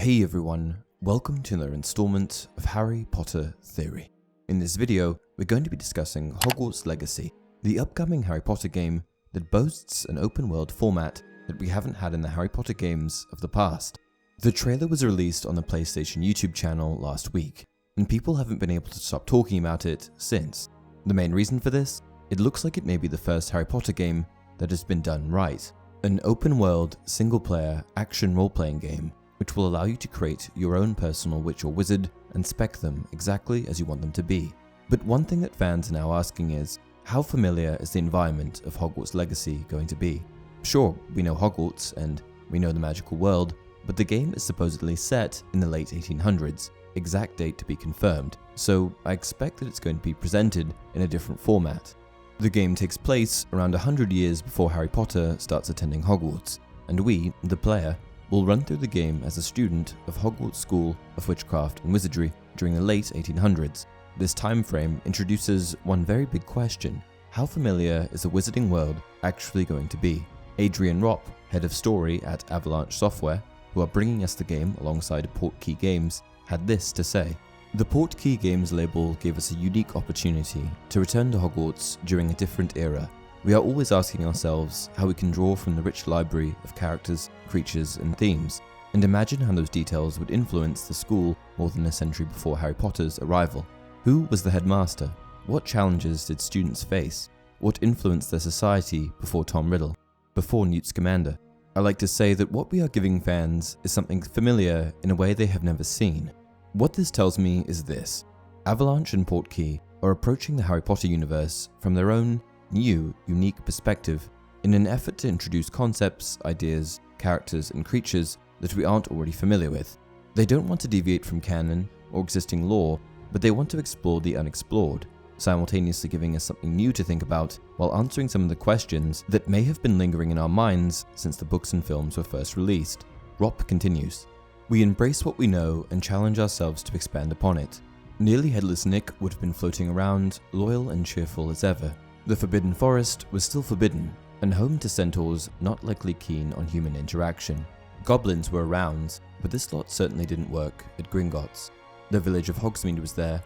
Hey everyone, welcome to another installment of Harry Potter Theory. In this video, we're going to be discussing Hogwarts Legacy, the upcoming Harry Potter game that boasts an open world format that we haven't had in the Harry Potter games of the past. The trailer was released on the PlayStation YouTube channel last week, and people haven't been able to stop talking about it since. The main reason for this? It looks like it may be the first Harry Potter game that has been done right. An open world, single player, action role-playing game which will allow you to create your own personal witch or wizard and spec them exactly as you want them to be. But one thing that fans are now asking is, how familiar is the environment of Hogwarts Legacy going to be? Sure, we know Hogwarts and we know the magical world, but the game is supposedly set in the late 1800s, exact date to be confirmed, so I expect that it's going to be presented in a different format. The game takes place around 100 years before Harry Potter starts attending Hogwarts, and we, the player, will run through the game as a student of Hogwarts School of Witchcraft and Wizardry during the late 1800s. This time frame introduces one very big question: how familiar is the wizarding world actually going to be? Adrian Ropp, head of story at Avalanche Software, who are bringing us the game alongside Portkey Games, had this to say. The Portkey Games label gave us a unique opportunity to return to Hogwarts during a different era. We are always asking ourselves how we can draw from the rich library of characters, creatures, and themes, and imagine how those details would influence the school more than a century before Harry Potter's arrival. Who was the headmaster? What challenges did students face? What influenced their society before Tom Riddle, before Newt Scamander? I like to say that what we are giving fans is something familiar in a way they have never seen. What this tells me is this: Avalanche and Portkey are approaching the Harry Potter universe from their own new, unique perspective in an effort to introduce concepts, ideas, characters, and creatures that we aren't already familiar with. They don't want to deviate from canon or existing lore, but they want to explore the unexplored, simultaneously giving us something new to think about while answering some of the questions that may have been lingering in our minds since the books and films were first released. Ropp continues, "We embrace what we know and challenge ourselves to expand upon it. Nearly Headless Nick would have been floating around, loyal and cheerful as ever. The Forbidden Forest was still forbidden, and home to centaurs not likely keen on human interaction. Goblins were around, but this lot certainly didn't work at Gringotts. The village of Hogsmeade was there,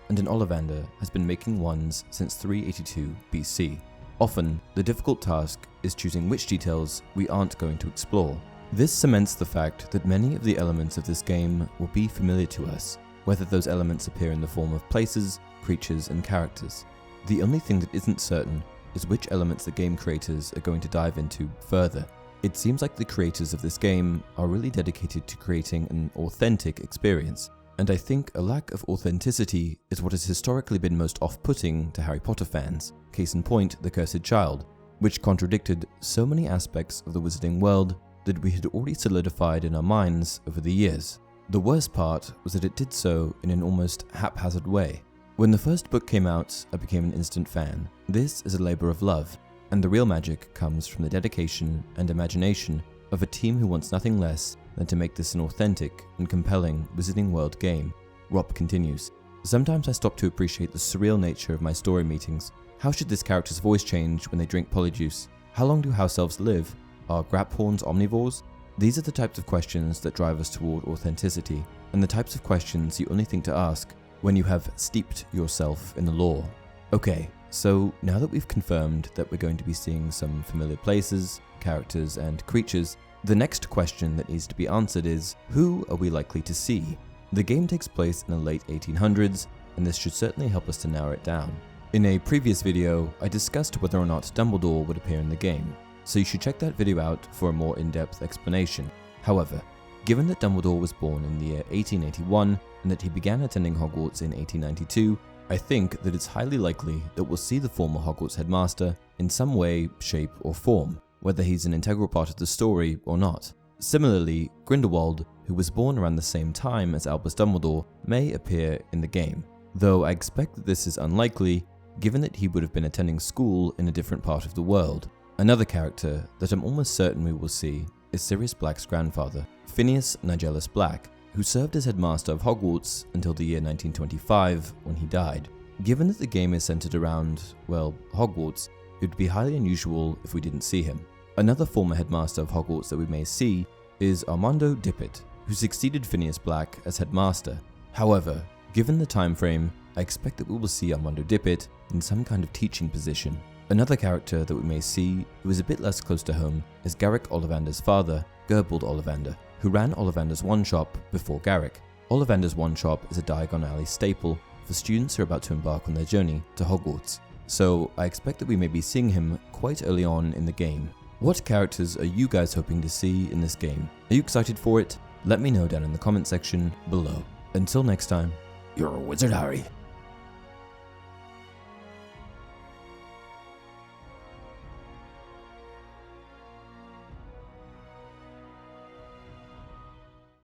and an Ollivander has been making wands since 382 BC. Often, the difficult task is choosing which details we aren't going to explore. This cements the fact that many of the elements of this game will be familiar to us, whether those elements appear in the form of places, creatures, and characters. The only thing that isn't certain is which elements the game creators are going to dive into further. It seems like the creators of this game are really dedicated to creating an authentic experience, and I think a lack of authenticity is what has historically been most off-putting to Harry Potter fans, case in point The Cursed Child, which contradicted so many aspects of the wizarding world that we had already solidified in our minds over the years. The worst part was that it did so in an almost haphazard way. When the first book came out, I became an instant fan. This is a labor of love, and the real magic comes from the dedication and imagination of a team who wants nothing less than to make this an authentic and compelling Wizarding World game." Ropp continues, "Sometimes I stop to appreciate the surreal nature of my story meetings. How should this character's voice change when they drink polyjuice? How long do house elves live? Are graphorns omnivores? These are the types of questions that drive us toward authenticity, and the types of questions you only think to ask when you have steeped yourself in the lore." Okay, so now that we've confirmed that we're going to be seeing some familiar places, characters, and creatures, the next question that needs to be answered is, who are we likely to see? The game takes place in the late 1800s, and this should certainly help us to narrow it down. In a previous video, I discussed whether or not Dumbledore would appear in the game, so you should check that video out for a more in-depth explanation. However, given that Dumbledore was born in the year 1881 and that he began attending Hogwarts in 1892, I think that it's highly likely that we'll see the former Hogwarts headmaster in some way, shape, or form, whether he's an integral part of the story or not. Similarly, Grindelwald, who was born around the same time as Albus Dumbledore, may appear in the game, though I expect that this is unlikely given that he would have been attending school in a different part of the world. Another character that I'm almost certain we will see is Sirius Black's grandfather, Phineas Nigellus Black, who served as headmaster of Hogwarts until the year 1925 when he died. Given that the game is centered around, well, Hogwarts, it would be highly unusual if we didn't see him. Another former headmaster of Hogwarts that we may see is Armando Dippet, who succeeded Phineas Black as headmaster. However, given the time frame, I expect that we will see Armando Dippet in some kind of teaching position. Another character that we may see who is a bit less close to home is Garrick Ollivander's father, Gerbold Ollivander, who ran Ollivander's One Shop before Garrick. Ollivander's One Shop is a Diagon Alley staple for students who are about to embark on their journey to Hogwarts, so I expect that we may be seeing him quite early on in the game. What characters are you guys hoping to see in this game? Are you excited for it? Let me know down in the comment section below. Until next time, you're Wizard Harry.